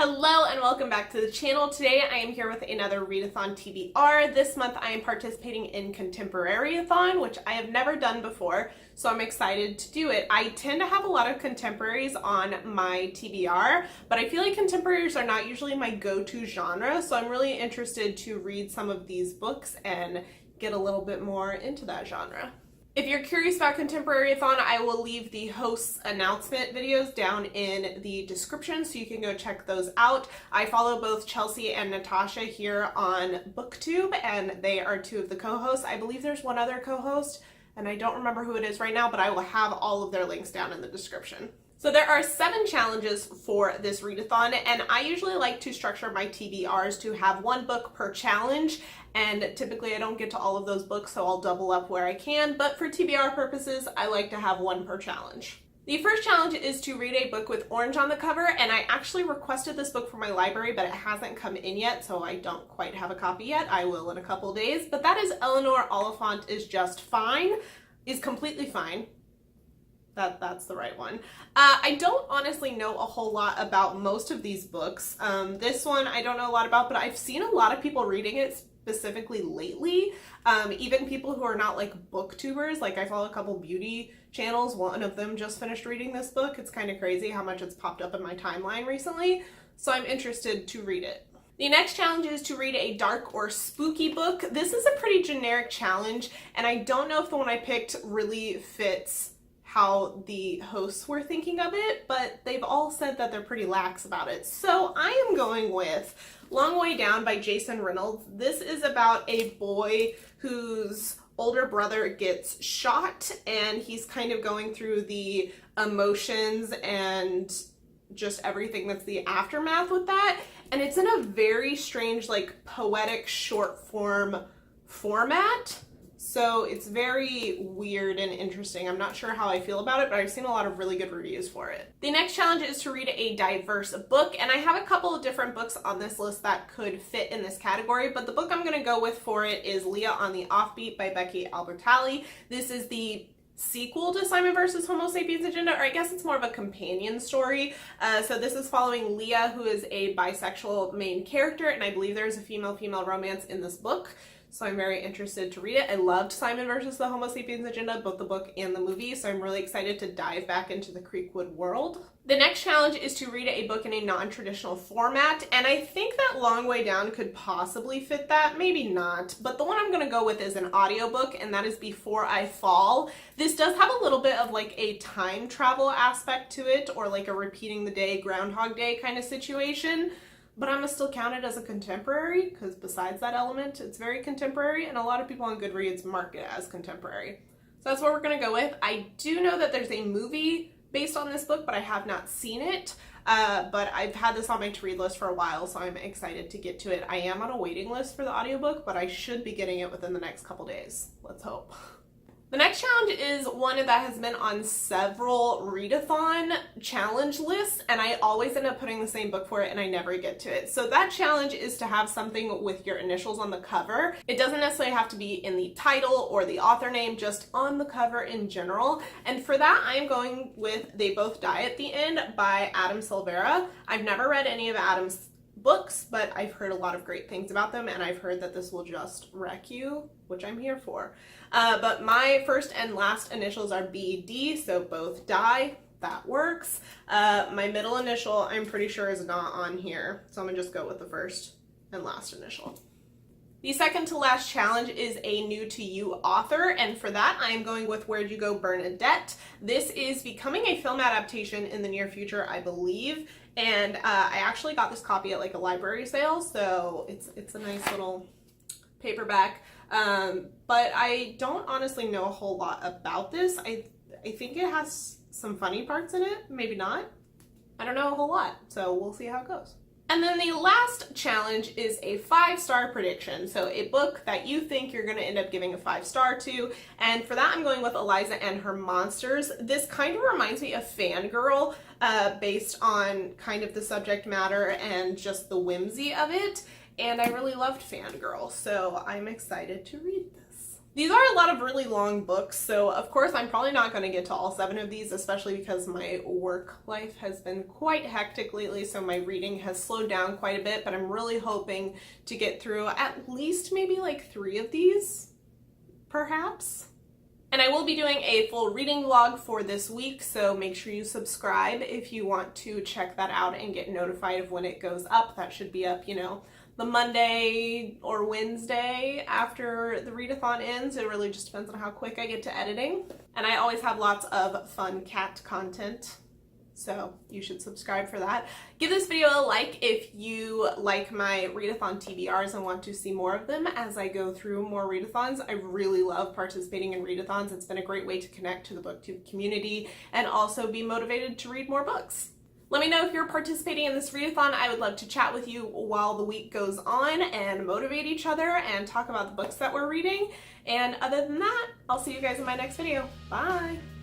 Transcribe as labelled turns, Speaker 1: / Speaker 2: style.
Speaker 1: Hello and welcome back to the channel. Today I am here with another readathon TBR. This month I am participating in Contemporaryathon, which I have never done before, so I'm excited to do it. I tend to have a lot of contemporaries on my TBR, but I feel like contemporaries are not usually my go-to genre, so I'm really interested to read some of these books and get a little bit more into that genre. If you're curious about Contemporaryathon, I will leave the hosts announcement videos down in the description so you can go check those out. I follow both Chelsea and Natasha here on BookTube, and they are two of the co-hosts. I believe there's one other co-host, and I don't remember who it is right now, but I will have all of their links down in the description. So there are 7 challenges for this readathon, and I usually like to structure my TBRs to have 1 book per challenge, and typically I don't get to all of those books, so I'll double up where I can, but for TBR purposes, I like to have 1 per challenge. The first challenge is to read a book with orange on the cover, and I actually requested this book from my library, but it hasn't come in yet, so I don't quite have a copy yet. I will in a couple days, but that is Eleanor Oliphant is Just Fine, is Completely Fine. That's the right one. I don't honestly know a whole lot about most of these books. This one I don't know a lot about, but I've seen a lot of people reading it specifically lately. Even people who are not like booktubers, like I follow a couple beauty channels. One of them just finished reading this book. It's kind of crazy how much it's popped up in my timeline recently. So I'm interested to read it. The next challenge is to read a dark or spooky book. This is a pretty generic challenge, and I don't know if the one I picked really fits how the hosts were thinking of it, but they've all said that they're pretty lax about it. So I am going with Long Way Down by Jason Reynolds. This is about a boy whose older brother gets shot, and he's kind of going through the emotions and just everything that's the aftermath with that. And it's in a very strange, like, poetic short form format. So it's very weird and interesting. I'm not sure how I feel about it, but I've seen a lot of really good reviews for it. The next challenge is to read a diverse book, and I have a couple of different books on this list that could fit in this category, but the book I'm gonna go with for it is Leah on the Offbeat by Becky Albertalli. This is the sequel to Simon vs. Homo Sapiens Agenda, or I guess it's more of a companion story. So this is following Leah, who is a bisexual main character, and I believe there's a female-female romance in this book. So I'm very interested to read it. I loved Simon vs. the Homo Sapiens Agenda, both the book and the movie, so I'm really excited to dive back into the Creekwood world. The next challenge is to read a book in a non-traditional format, and I think that Long Way Down could possibly fit that, maybe not, but the one I'm gonna go with is an audiobook, and that is Before I Fall. This does have a little bit of like a time travel aspect to it, or like a repeating the day, Groundhog Day kind of situation. But I'm gonna still count it as a contemporary, because besides that element, it's very contemporary, and a lot of people on Goodreads mark it as contemporary. So that's what we're gonna go with. I do know that there's a movie based on this book, but I have not seen it. But I've had this on my to-read list for a while, so I'm excited to get to it. I am on a waiting list for the audiobook, but I should be getting it within the next couple days. Let's hope. The next challenge is one that has been on several readathon challenge lists, and I always end up putting the same book for it and I never get to it. So that challenge is to have something with your initials on the cover. It doesn't necessarily have to be in the title or the author name, just on the cover in general. And for that, I'm going with They Both Die at the End by Adam Silvera. I've never read any of Adam's books, but I've heard a lot of great things about them, and I've heard that this will just wreck you, which I'm here for. But my first and last initials are BD, so Both Die. That works. My middle initial, I'm pretty sure, is not on here, so I'm gonna just go with the first and last initial. The second to last challenge is a new to you author, and for that I am going with Where'd You Go, Bernadette. This is becoming a film adaptation in the near future, I believe, and I actually got this copy at like a library sale, so it's a nice little paperback. But I don't honestly know a whole lot about this. I think it has some funny parts in it, maybe not. I don't know a whole lot, so we'll see how it goes. And then the last challenge is a 5-star prediction. So a book that you think you're gonna end up giving a 5-star to. And for that, I'm going with Eliza and Her Monsters. This kind of reminds me of Fangirl, based on kind of the subject matter and just the whimsy of it. And I really loved Fangirl, so I'm excited to read this. These are a lot of really long books, so of course I'm probably not going to get to all 7 of these, especially because my work life has been quite hectic lately, so my reading has slowed down quite a bit, but I'm really hoping to get through at least maybe like 3 of these, perhaps. And I will be doing a full reading vlog for this week, so make sure you subscribe if you want to check that out and get notified of when it goes up. That should be up, you know, the Monday or Wednesday after the readathon ends. It really just depends on how quick I get to editing. And I always have lots of fun cat content, so you should subscribe for that. Give this video a like if you like my readathon TBRs and want to see more of them as I go through more readathons. I really love participating in readathons. It's been a great way to connect to the booktube community and also be motivated to read more books. Let me know if you're participating in this readathon. I would love to chat with you while the week goes on and motivate each other and talk about the books that we're reading. And other than that, I'll see you guys in my next video. Bye!